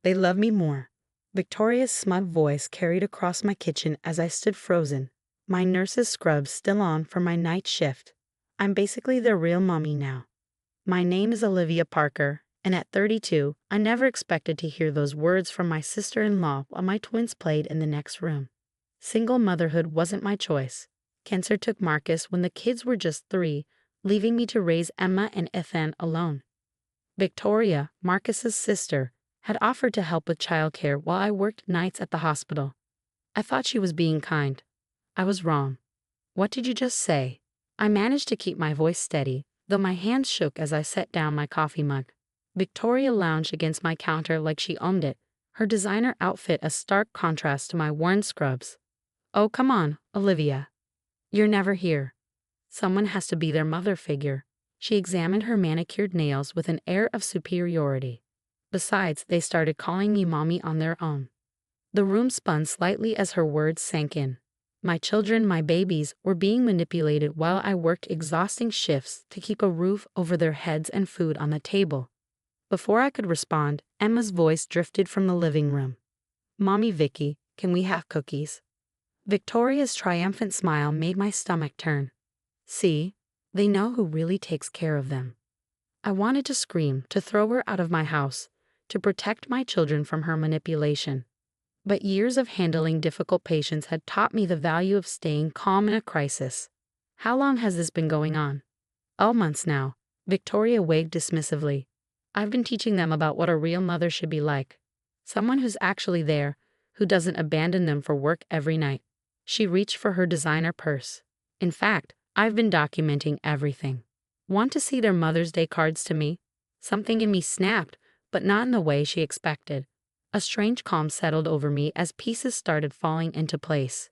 they love me more. Victoria's smug voice carried across my kitchen as I stood frozen, my nurse's scrubs still on from my night shift. I'm basically their real mommy now. My name is Olivia Parker, and at 32, I never expected to hear those words from my sister-in-law while my twins played in the next room. Single motherhood wasn't my choice. Cancer took Marcus when the kids were just 3, leaving me to raise Emma and Ethan alone. Victoria, Marcus's sister, had offered to help with childcare while I worked nights at the hospital. I thought she was being kind. I was wrong. What did you just say? I managed to keep my voice steady, though my hands shook as I set down my coffee mug. Victoria lounged against my counter like she owned it, her designer outfit a stark contrast to my worn scrubs. Oh, come on, Olivia. You're never here. Someone has to be their mother figure. She examined her manicured nails with an air of superiority. Besides, they started calling me mommy on their own. The room spun slightly as her words sank in. My children, my babies, were being manipulated while I worked exhausting shifts to keep a roof over their heads and food on the table. Before I could respond, Emma's voice drifted from the living room. Mommy Vicky, can we have cookies? Victoria's triumphant smile made my stomach turn. See, they know who really takes care of them. I wanted to scream, to throw her out of my house, to protect my children from her manipulation. But years of handling difficult patients had taught me the value of staying calm in a crisis. How long has this been going on? All months now, Victoria waved dismissively. I've been teaching them about what a real mother should be like. Someone who's actually there, who doesn't abandon them for work every night. She reached for her designer purse. In fact, I've been documenting everything. Want to see their Mother's Day cards to me? Something in me snapped, but not in the way she expected. A strange calm settled over me as pieces started falling into place.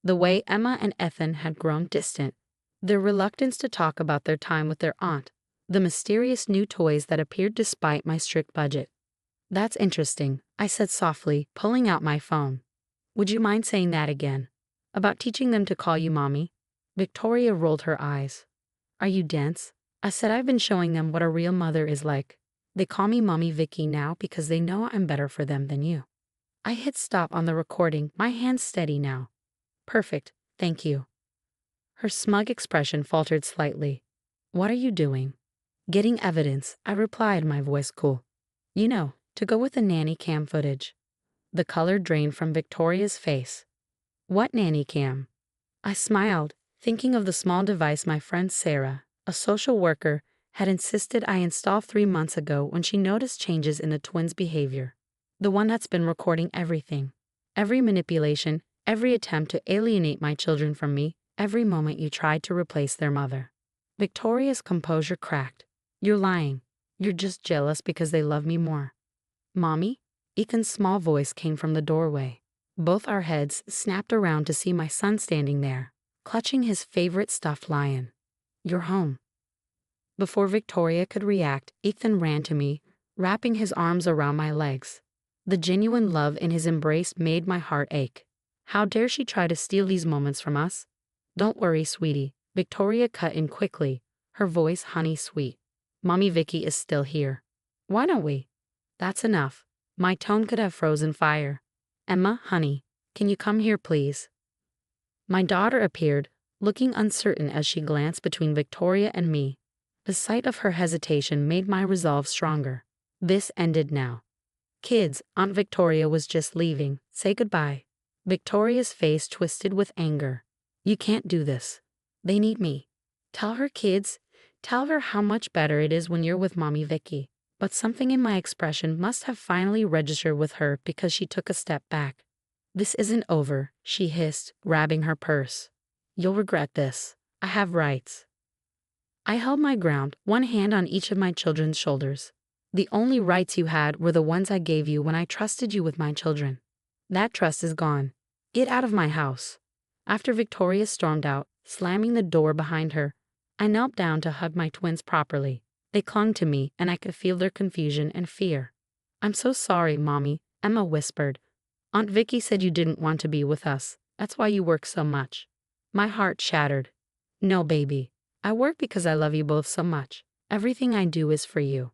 The way Emma and Ethan had grown distant, their reluctance to talk about their time with their aunt, the mysterious new toys that appeared despite my strict budget. That's interesting, I said softly, pulling out my phone. Would you mind saying that again? About teaching them to call you mommy? Victoria rolled her eyes. Are you dense? I said I've been showing them what a real mother is like. They call me Mommy Vicky now because they know I'm better for them than you. I hit stop on the recording, my hands steady now. Perfect, thank you. Her smug expression faltered slightly. What are you doing? Getting evidence, I replied, my voice cool. You know, to go with the nanny cam footage. The color drained from Victoria's face. What nanny cam? I smiled, thinking of the small device my friend Sarah, a social worker, had insisted I install 3 months ago when she noticed changes in the twins' behavior. The one that's been recording everything. Every manipulation, every attempt to alienate my children from me, every moment you tried to replace their mother. Victoria's composure cracked. You're lying. You're just jealous because they love me more. Mommy? Ethan's small voice came from the doorway. Both our heads snapped around to see my son standing there, clutching his favorite stuffed lion. You're home. Before Victoria could react, Ethan ran to me, wrapping his arms around my legs. The genuine love in his embrace made my heart ache. How dare she try to steal these moments from us? Don't worry, sweetie, Victoria cut in quickly, her voice honey sweet. Mommy Vicky is still here. Why don't we? That's enough. My tone could have frozen fire. Emma, honey, can you come here please? My daughter appeared, looking uncertain as she glanced between Victoria and me. The sight of her hesitation made my resolve stronger. This ended now. Kids, Aunt Victoria was just leaving. Say goodbye. Victoria's face twisted with anger. You can't do this. They need me. Tell her, kids. Tell her how much better it is when you're with Mommy Vicky. But something in my expression must have finally registered with her because she took a step back. This isn't over, she hissed, grabbing her purse. You'll regret this. I have rights. I held my ground, one hand on each of my children's shoulders. The only rights you had were the ones I gave you when I trusted you with my children. That trust is gone. Get out of my house. After Victoria stormed out, slamming the door behind her, I knelt down to hug my twins properly. They clung to me, and I could feel their confusion and fear. I'm so sorry, Mommy, Emma whispered. Aunt Vicky said you didn't want to be with us. That's why you work so much. My heart shattered. No, baby. I work because I love you both so much. Everything I do is for you.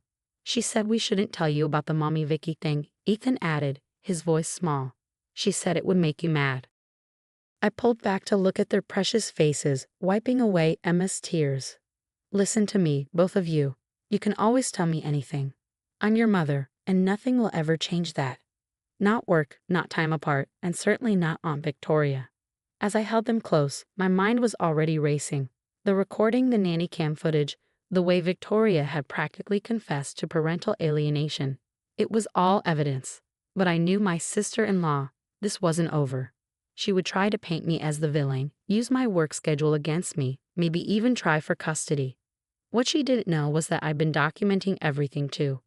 She said we shouldn't tell you about the Mommy Vicky thing, Ethan added, his voice small. She said it would make you mad. I pulled back to look at their precious faces, wiping away Emma's tears. Listen to me, both of you. You can always tell me anything. I'm your mother, and nothing will ever change that. Not work, not time apart, and certainly not Aunt Victoria. As I held them close, my mind was already racing. The recording, the nanny cam footage, the way Victoria had practically confessed to parental alienation. It was all evidence. But I knew my sister-in-law. This wasn't over. She would try to paint me as the villain, use my work schedule against me, maybe even try for custody. What she didn't know was that I'd been documenting everything too.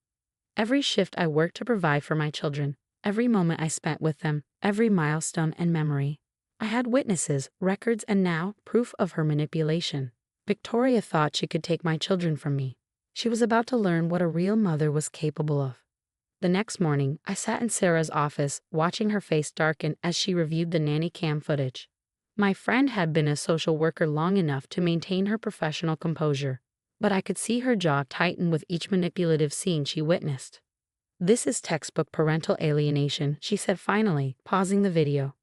Every shift I worked to provide for my children, every moment I spent with them, every milestone and memory. I had witnesses, records, and now proof of her manipulation. Victoria thought she could take my children from me. She was about to learn what a real mother was capable of. The next morning, I sat in Sarah's office, watching her face darken as she reviewed the nanny cam footage. My friend had been a social worker long enough to maintain her professional composure, but I could see her jaw tighten with each manipulative scene she witnessed. This is textbook parental alienation, she said finally, pausing the video.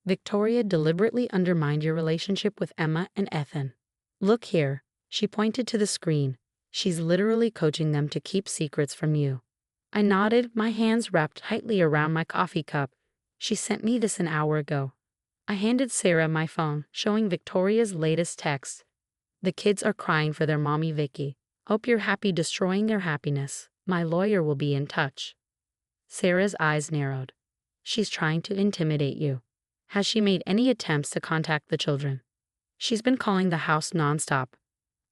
Victoria deliberately undermined your relationship with Emma and Ethan. Look here, she pointed to the screen. She's literally coaching them to keep secrets from you. I nodded, my hands wrapped tightly around my coffee cup. She sent me this an hour ago. I handed Sarah my phone, showing Victoria's latest text. The kids are crying for their mommy Vicky. Hope you're happy destroying their happiness. My lawyer will be in touch. Sarah's eyes narrowed. She's trying to intimidate you. Has she made any attempts to contact the children? She's been calling the house nonstop.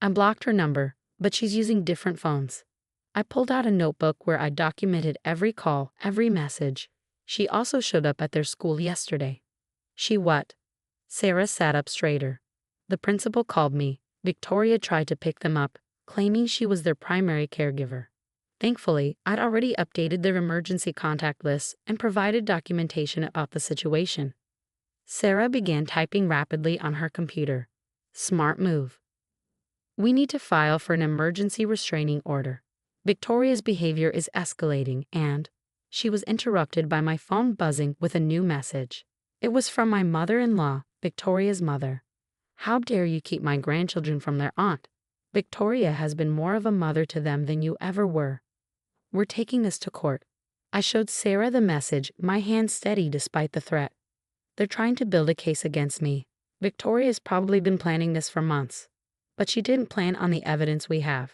I blocked her number, but she's using different phones. I pulled out a notebook where I documented every call, every message. She also showed up at their school yesterday. She what? Sarah sat up straighter. The principal called me. Victoria tried to pick them up, claiming she was their primary caregiver. Thankfully, I'd already updated their emergency contact lists and provided documentation about the situation. Sarah began typing rapidly on her computer. Smart move. We need to file for an emergency restraining order. Victoria's behavior is escalating and she was interrupted by my phone buzzing with a new message. It was from my mother-in-law, Victoria's mother. How dare you keep my grandchildren from their aunt? Victoria has been more of a mother to them than you ever were. We're taking this to court. I showed Sarah the message, my hand steady despite the threat. They're trying to build a case against me. Victoria's probably been planning this for months. But she didn't plan on the evidence we have.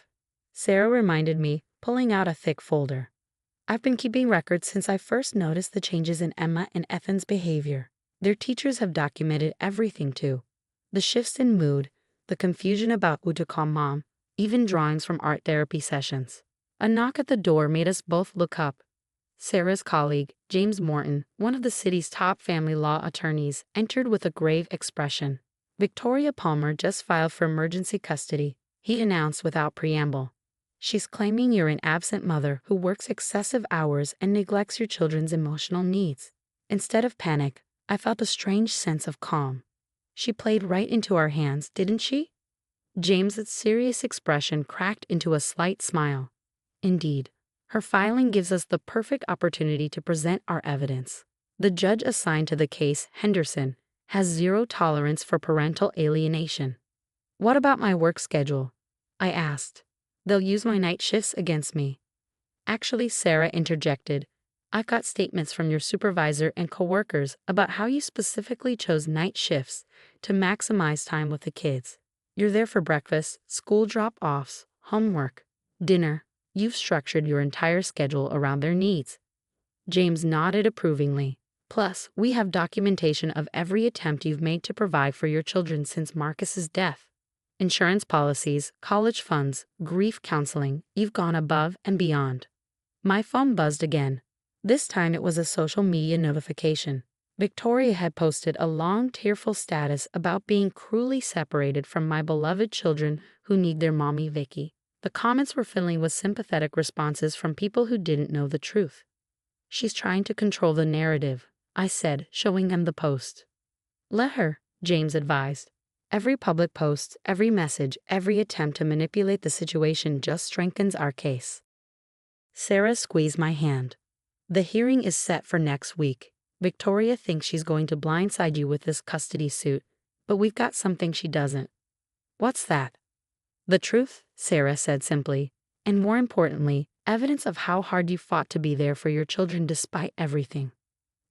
Sarah reminded me, pulling out a thick folder. I've been keeping records since I first noticed the changes in Emma and Ethan's behavior. Their teachers have documented everything too. The shifts in mood, the confusion about who to call mom, even drawings from art therapy sessions. A knock at the door made us both look up. Sarah's colleague, James Morton, one of the city's top family law attorneys, entered with a grave expression. Victoria Palmer just filed for emergency custody, he announced without preamble. She's claiming you're an absent mother who works excessive hours and neglects your children's emotional needs. Instead of panic, I felt a strange sense of calm. She played right into our hands, didn't she? James's serious expression cracked into a slight smile. Indeed, her filing gives us the perfect opportunity to present our evidence. The judge assigned to the case, Henderson, has zero tolerance for parental alienation. What about my work schedule? I asked. They'll use my night shifts against me. Actually, Sarah interjected. I've got statements from your supervisor and coworkers about how you specifically chose night shifts to maximize time with the kids. You're there for breakfast, school drop-offs, homework, dinner. You've structured your entire schedule around their needs. James nodded approvingly. Plus, we have documentation of every attempt you've made to provide for your children since Marcus's death. Insurance policies, college funds, grief counseling, you've gone above and beyond. My phone buzzed again. This time it was a social media notification. Victoria had posted a long, tearful status about being cruelly separated from my beloved children who need their mommy Vicky. The comments were filling with sympathetic responses from people who didn't know the truth. She's trying to control the narrative, I said, showing them the post. Let her, James advised. Every public post, every message, every attempt to manipulate the situation just strengthens our case. Sarah squeezed my hand. The hearing is set for next week. Victoria thinks she's going to blindside you with this custody suit, but we've got something she doesn't. What's that? The truth, Sarah said simply, and more importantly, evidence of how hard you fought to be there for your children despite everything.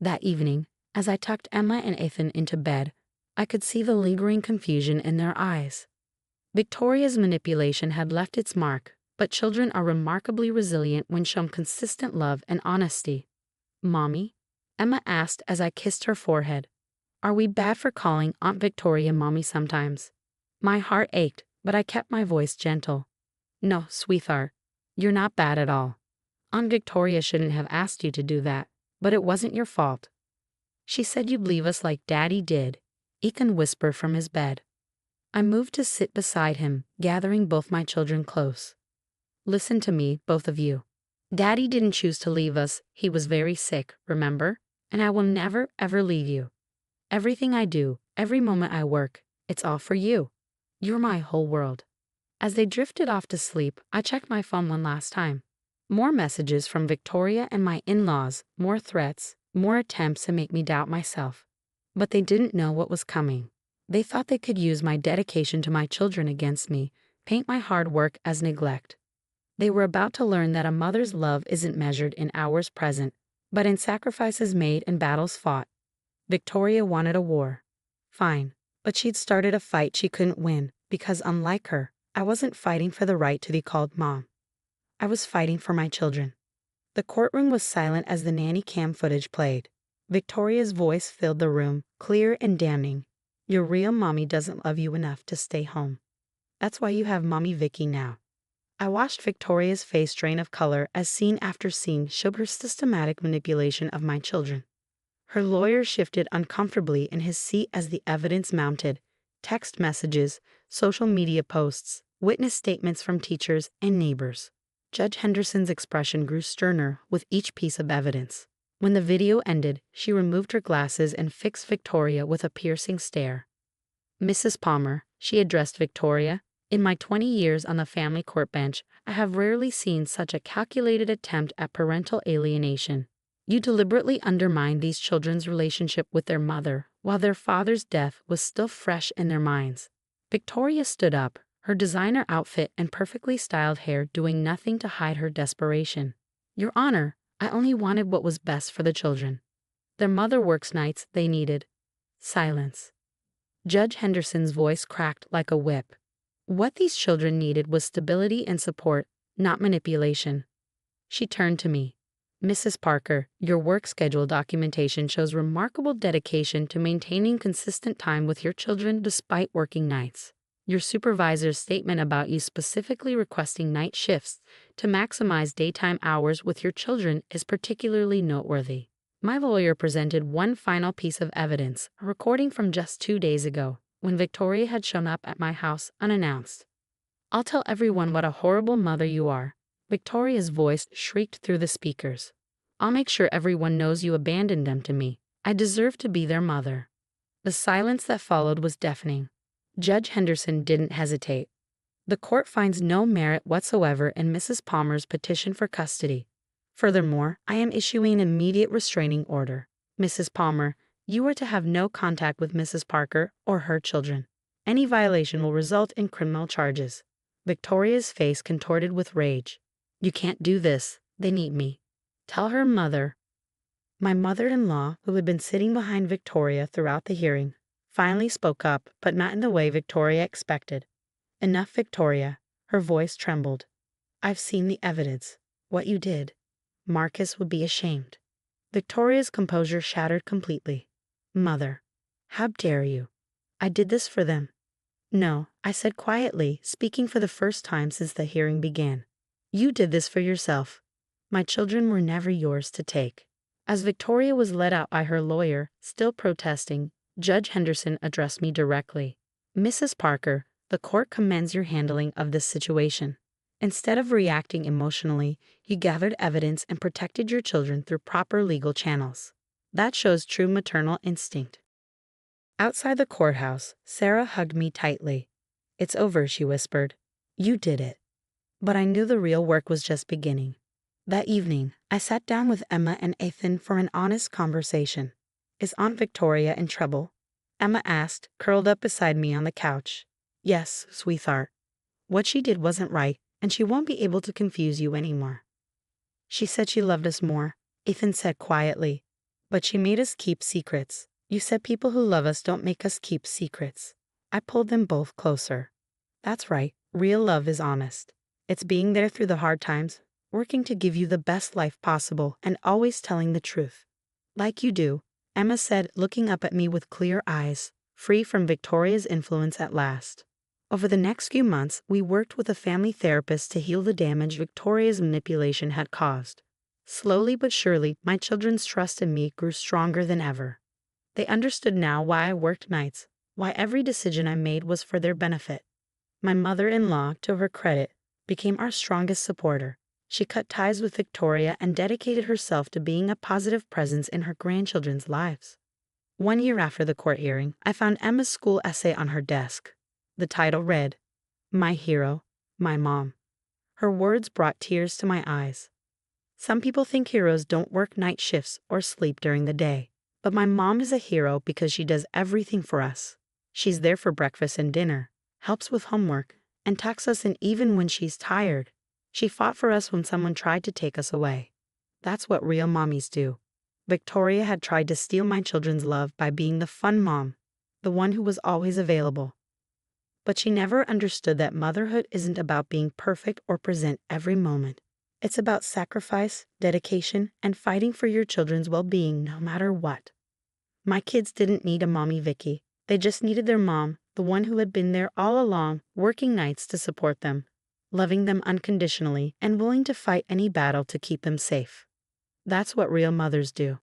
That evening, as I tucked Emma and Ethan into bed, I could see the lingering confusion in their eyes. Victoria's manipulation had left its mark, but children are remarkably resilient when shown consistent love and honesty. Mommy? Emma asked as I kissed her forehead. Are we bad for calling Aunt Victoria Mommy sometimes? My heart ached, but I kept my voice gentle. No, sweetheart, you're not bad at all. Aunt Victoria shouldn't have asked you to do that, but it wasn't your fault. She said you'd leave us like Daddy did, Ethan whispered from his bed. I moved to sit beside him, gathering both my children close. Listen to me, both of you. Daddy didn't choose to leave us, he was very sick, remember? And I will never, ever leave you. Everything I do, every moment I work, it's all for you. You're my whole world. As they drifted off to sleep, I checked my phone one last time. More messages from Victoria and my in-laws, more threats, more attempts to make me doubt myself. But they didn't know what was coming. They thought they could use my dedication to my children against me, paint my hard work as neglect. They were about to learn that a mother's love isn't measured in hours present, but in sacrifices made and battles fought. Victoria wanted a war. Fine, but she'd started a fight she couldn't win, because unlike her, I wasn't fighting for the right to be called Mom. I was fighting for my children. The courtroom was silent as the nanny cam footage played. Victoria's voice filled the room, clear and damning. Your real mommy doesn't love you enough to stay home. That's why you have Mommy Vicky now. I watched Victoria's face drain of color as scene after scene showed her systematic manipulation of my children. Her lawyer shifted uncomfortably in his seat as the evidence mounted. Text messages, social media posts, witness statements from teachers and neighbors. Judge Henderson's expression grew sterner with each piece of evidence. When the video ended, she removed her glasses and fixed Victoria with a piercing stare. Mrs. Palmer, she addressed Victoria, in my 20 years on the family court bench, I have rarely seen such a calculated attempt at parental alienation. You deliberately undermined these children's relationship with their mother while their father's death was still fresh in their minds. Victoria stood up, her designer outfit and perfectly styled hair doing nothing to hide her desperation. Your Honor, I only wanted what was best for the children. Their mother works nights, they needed. Silence. Judge Henderson's voice cracked like a whip. What these children needed was stability and support, not manipulation. She turned to me. Mrs. Parker, your work schedule documentation shows remarkable dedication to maintaining consistent time with your children despite working nights. Your supervisor's statement about you specifically requesting night shifts to maximize daytime hours with your children is particularly noteworthy. My lawyer presented one final piece of evidence, a recording from just 2 days ago, when Victoria had shown up at my house unannounced. I'll tell everyone what a horrible mother you are. Victoria's voice shrieked through the speakers. I'll make sure everyone knows you abandoned them to me. I deserve to be their mother. The silence that followed was deafening. Judge Henderson didn't hesitate. The court finds no merit whatsoever in Mrs. Palmer's petition for custody. Furthermore, I am issuing an immediate restraining order. Mrs. Palmer, you are to have no contact with Mrs. Parker or her children. Any violation will result in criminal charges. Victoria's face contorted with rage. You can't do this. They need me. Tell her mother. My mother-in-law, who had been sitting behind Victoria throughout the hearing, finally spoke up, but not in the way Victoria expected. Enough, Victoria. Her voice trembled. I've seen the evidence. What you did. Marcus would be ashamed. Victoria's composure shattered completely. Mother, how dare you? I did this for them. No, I said quietly, speaking for the first time since the hearing began. You did this for yourself. My children were never yours to take. As Victoria was led out by her lawyer, still protesting, Judge Henderson addressed me directly. Mrs. Parker, the court commends your handling of this situation. Instead of reacting emotionally, you gathered evidence and protected your children through proper legal channels. That shows true maternal instinct. Outside the courthouse, Sarah hugged me tightly. It's over, she whispered. You did it. But I knew the real work was just beginning. That evening, I sat down with Emma and Ethan for an honest conversation. Is Aunt Victoria in trouble? Emma asked, curled up beside me on the couch. Yes, sweetheart. What she did wasn't right, and she won't be able to confuse you anymore. She said she loved us more, Ethan said quietly. But she made us keep secrets. You said people who love us don't make us keep secrets. I pulled them both closer. That's right, real love is honest. It's being there through the hard times, working to give you the best life possible, and always telling the truth. Like you do, Emma said, looking up at me with clear eyes, free from Victoria's influence at last. Over the next few months, we worked with a family therapist to heal the damage Victoria's manipulation had caused. Slowly but surely, my children's trust in me grew stronger than ever. They understood now why I worked nights, why every decision I made was for their benefit. My mother-in-law, to her credit, became our strongest supporter. She cut ties with Victoria and dedicated herself to being a positive presence in her grandchildren's lives. 1 year after the court hearing, I found Emma's school essay on her desk. The title read, My Hero, My Mom. Her words brought tears to my eyes. Some people think heroes don't work night shifts or sleep during the day. But my mom is a hero because she does everything for us. She's there for breakfast and dinner, helps with homework, and tucks us in even when she's tired. She fought for us when someone tried to take us away. That's what real mommies do. Victoria had tried to steal my children's love by being the fun mom, the one who was always available. But she never understood that motherhood isn't about being perfect or present every moment. It's about sacrifice, dedication, and fighting for your children's well-being no matter what. My kids didn't need a mommy Vicky. They just needed their mom, the one who had been there all along, working nights to support them, loving them unconditionally, and willing to fight any battle to keep them safe. That's what real mothers do.